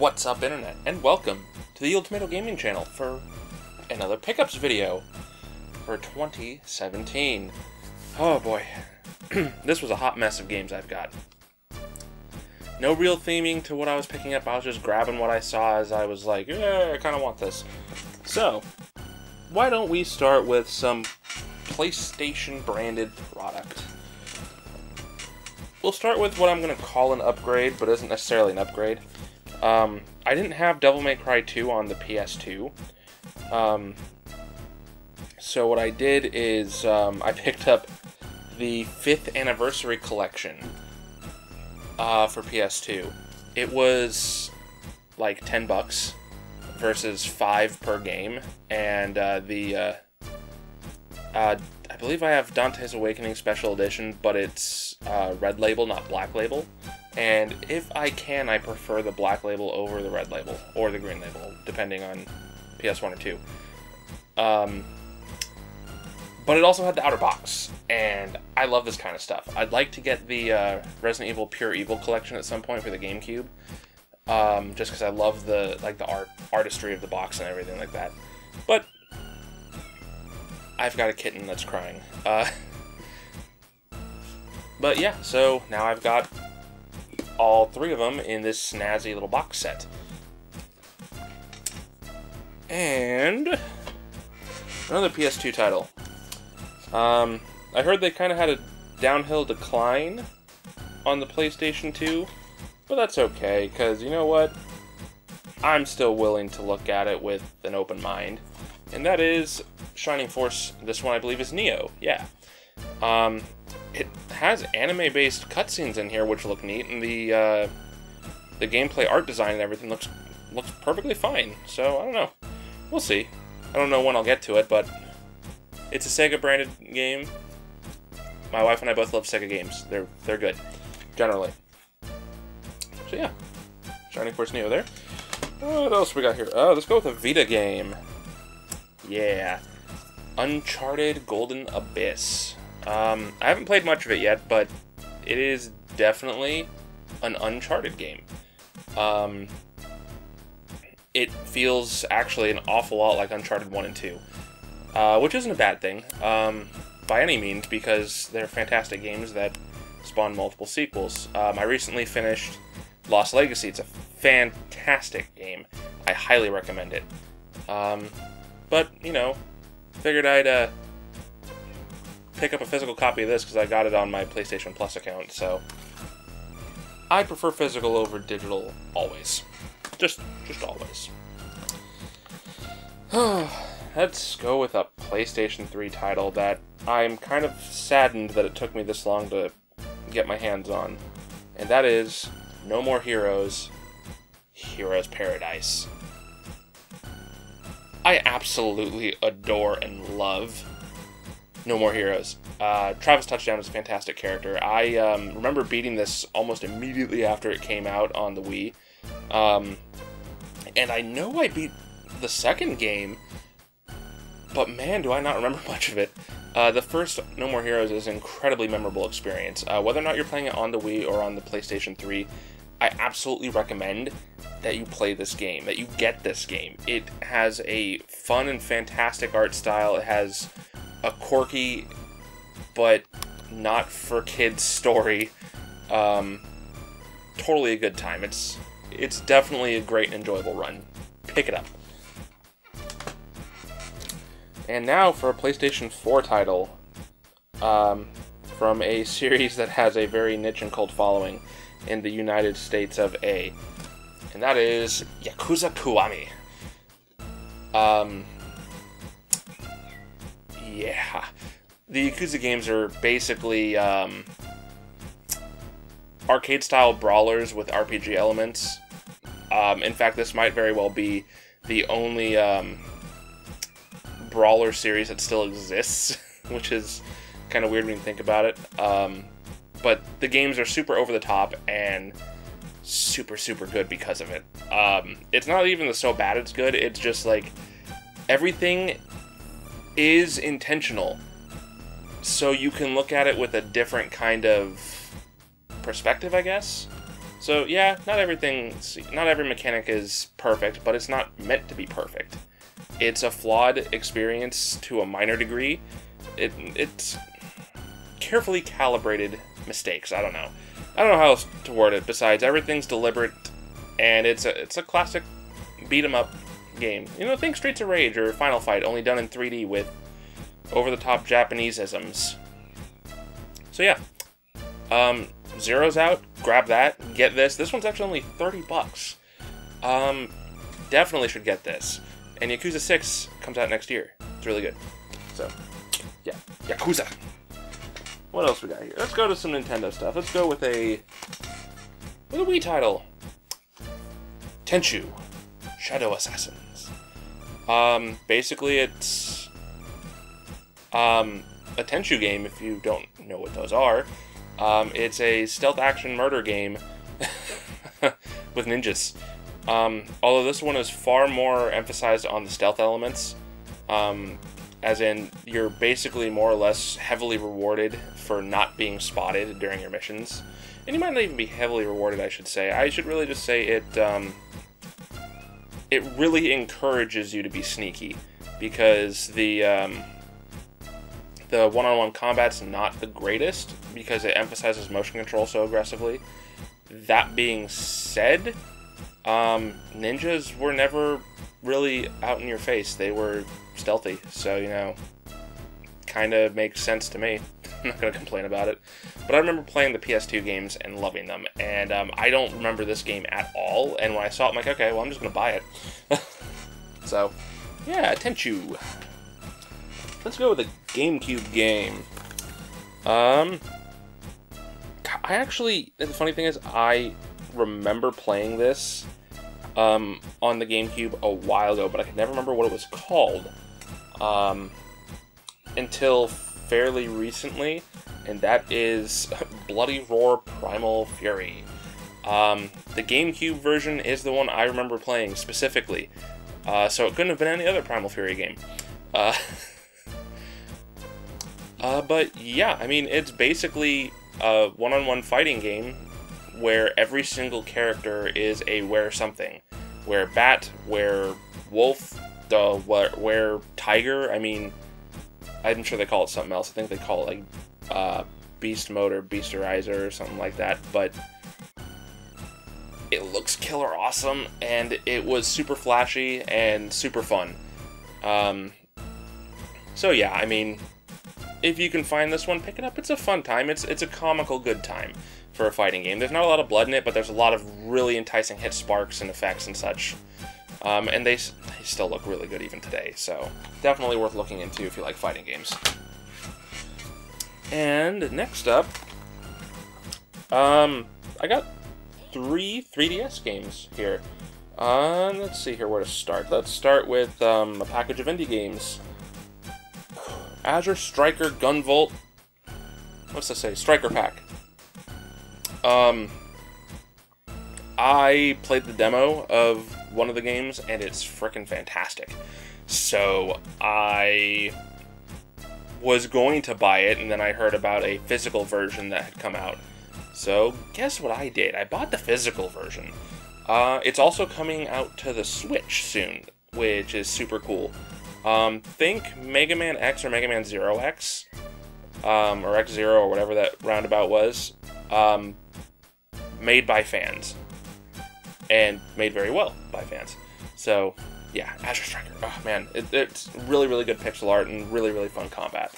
What's up, Internet, and welcome to the YieldTomato Gaming channel for another pickups video for 2017. Oh boy, this was a hot mess of games I've got. No real theming to what I was picking up. I was just grabbing what I saw as I was like, I kind of want this. So, why don't we start with some PlayStation branded product. We'll start with what I'm going to call an upgrade, but isn't necessarily an upgrade. I didn't have Devil May Cry 2 on the PS2. So what I did is I picked up the 5th Anniversary Collection for PS2. It was like $10 versus $5 per game, and I believe I have Dante's Awakening Special Edition, but it's red label, not black label. And if I can, I prefer the black label over the red label, or the green label, depending on PS1 or 2. But it also had the outer box, and I love this kind of stuff. I'd like to get the Resident Evil Pure Evil collection at some point for the GameCube, just because I love the artistry of the box and everything like that. But I've got a kitten that's crying. But yeah, so now I've got all 3 of them in this snazzy little box set. And another PS2 title. I heard they kind of had a downhill decline on the PlayStation 2, but that's okay, because you know what? I'm still willing to look at it with an open mind. And that is Shining Force. This one I believe is Neo. Yeah. It has anime-based cutscenes in here, which look neat, and the gameplay art design and everything looks perfectly fine. So I don't know. We'll see. I don't know when I'll get to it, but it's a Sega-branded game. My wife and I both love Sega games. They're good, generally. So yeah, Shining Force Neo there. What else we got here? Oh, let's go with a Vita game. Yeah, Uncharted Golden Abyss. I haven't played much of it yet, but it is definitely an Uncharted game. It feels actually an awful lot like Uncharted 1 and 2, which isn't a bad thing by any means, because they're fantastic games that spawn multiple sequels. I recently finished Lost Legacy. It's a fantastic game. I highly recommend it. But, you know, figured I'd pick up a physical copy of this because I got it on my PlayStation Plus account, so I prefer physical over digital always. Just always. Let's go with a PlayStation 3 title that I'm kind of saddened that it took me this long to get my hands on, and that is No More Heroes, Heroes Paradise. I absolutely adore and love No More Heroes. Travis Touchdown is a fantastic character. I remember beating this almost immediately after it came out on the Wii. And I know I beat the second game, but man, do I not remember much of it. The first No More Heroes is an incredibly memorable experience. Whether or not you're playing it on the Wii or on the PlayStation 3, I absolutely recommend that you play this game, that you get this game. It has a fun and fantastic art style. It has a quirky but not for kids story. Totally a good time. It's definitely a great and enjoyable run. Pick it up. And now for a PlayStation 4 title from a series that has a very niche and cult following in the United States of A. And that is Yakuza Kiwami. Yeah. The Yakuza games are basically arcade-style brawlers with RPG elements. In fact, this might very well be the only brawler series that still exists, which is kind of weird when you think about it. But the games are super over-the-top and super, super good because of it. It's not even so bad it's good, it's just like everything is intentional. So you can look at it with a different kind of perspective, I guess. So yeah, not every mechanic is perfect, but it's not meant to be perfect. It's a flawed experience to a minor degree. It's carefully calibrated mistakes. I don't know how else to word it besides everything's deliberate, and it's a classic beat 'em up game. You know, think Streets of Rage or Final Fight, only done in 3D with over-the-top Japanese-isms. So yeah, Zero's out. Grab that. Get this. This one's actually only $30. Definitely should get this. And Yakuza 6 comes out next year. It's really good. So, yeah, Yakuza. What else we got here? Let's go to some Nintendo stuff. Let's go with a Wii title. Tenchu, Shadow Assassins. Basically it's a Tenchu game, if you don't know what those are. It's a stealth action murder game with ninjas. Although this one is far more emphasized on the stealth elements, as in you're basically more or less heavily rewarded for not being spotted during your missions. And you might not even be heavily rewarded, I should say. I should really just say it really encourages you to be sneaky, because the one-on-one combat's not the greatest, because it emphasizes motion control so aggressively. That being said, ninjas were never really out in your face. They were stealthy, so, you know, kind of makes sense to me. I'm not going to complain about it. But I remember playing the PS2 games and loving them, and I don't remember this game at all, and when I saw it, I'm like, okay, well, I'm just going to buy it. So, yeah, Tenchu. Let's go with a GameCube game. The funny thing is, I remember playing this on the GameCube a while ago, but I could never remember what it was called until fairly recently, and that is Bloody Roar Primal Fury. The GameCube version is the one I remember playing specifically, so it couldn't have been any other Primal Fury game. But yeah, I mean, it's basically a one-on-one fighting game where every single character is a were-something. Were-bat, were-wolf, were-tiger. I mean, I'm sure they call it something else. I think they call it, like, beast mode or beasterizer or something like that. But it looks killer awesome, and it was super flashy and super fun. So yeah, I mean, if you can find this one, pick it up. It's a fun time. It's a comical good time for a fighting game. There's not a lot of blood in it, but there's a lot of really enticing hit sparks and effects and such. And they still look really good even today, so definitely worth looking into if you like fighting games. And next up, I got 3 3DS games here. Let's see here where to start. Let's start with a package of indie games. Azure Striker Gunvolt. What's this say? Striker Pack. I played the demo of one of the games, and it's frickin' fantastic. So I was going to buy it, and then I heard about a physical version that had come out. So guess what I did? I bought the physical version. It's also coming out to the Switch soon, which is super cool. Think Mega Man X or Mega Man Zero X, or X-Zero, or whatever that roundabout was, made by fans, and made very well by fans. So, yeah, Azure Striker, oh man, it's really, really good pixel art and really, really fun combat.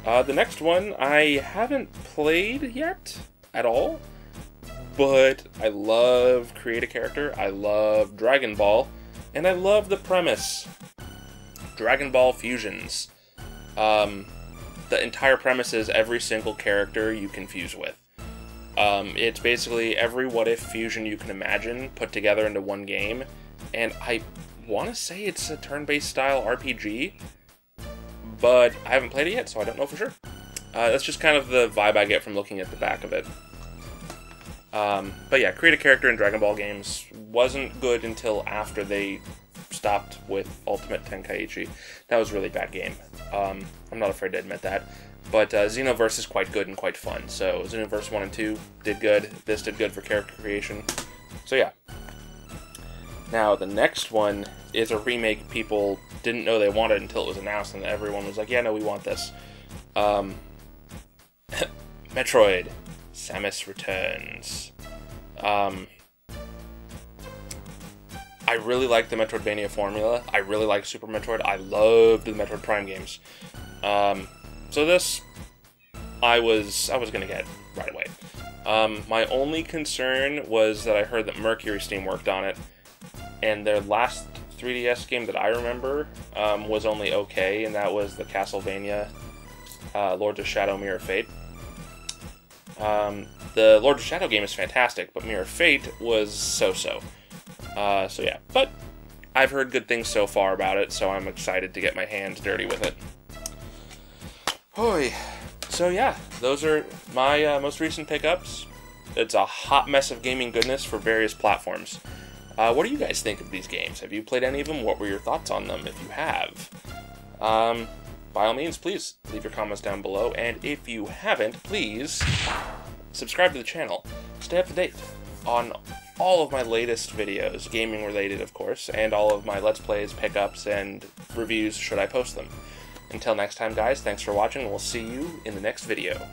The next one I haven't played yet at all, but I love Create a Character, I love Dragon Ball, and I love the premise. Dragonball Fusions. The entire premise is every single character you can fuse with. It's basically every what-if fusion you can imagine put together into one game, and I want to say it's a turn-based style RPG, but I haven't played it yet, so I don't know for sure. That's just kind of the vibe I get from looking at the back of it. But yeah, Create a Character in Dragon Ball games wasn't good until after they stopped with Ultimate Tenkaichi. That was a really bad game. I'm not afraid to admit that. But Xenoverse is quite good and quite fun. So Xenoverse 1 and 2 did good. This did good for character creation. So yeah. Now the next one is a remake people didn't know they wanted until it was announced, and everyone was like, yeah, no, we want this. Metroid. Samus Returns. I really like the Metroidvania formula. I really like Super Metroid. I loved the Metroid Prime games. So this, I was gonna get right away. My only concern was that I heard that Mercury Steam worked on it, and their last 3DS game that I remember was only okay, and that was the Castlevania Lords of Shadow Mirror Fate. The Lords of Shadow game is fantastic, but Mirror Fate was so-so. So yeah, but I've heard good things so far about it, so I'm excited to get my hands dirty with it. Hoy. So yeah, those are my most recent pickups. It's a hot mess of gaming goodness for various platforms. What do you guys think of these games? Have you played any of them? What were your thoughts on them, if you have? By all means, please leave your comments down below, and if you haven't, please subscribe to the channel. Stay up to date on all of my latest videos, gaming related of course, and all of my Let's Plays, pickups, and reviews should I post them. Until next time guys, thanks for watching, and we'll see you in the next video.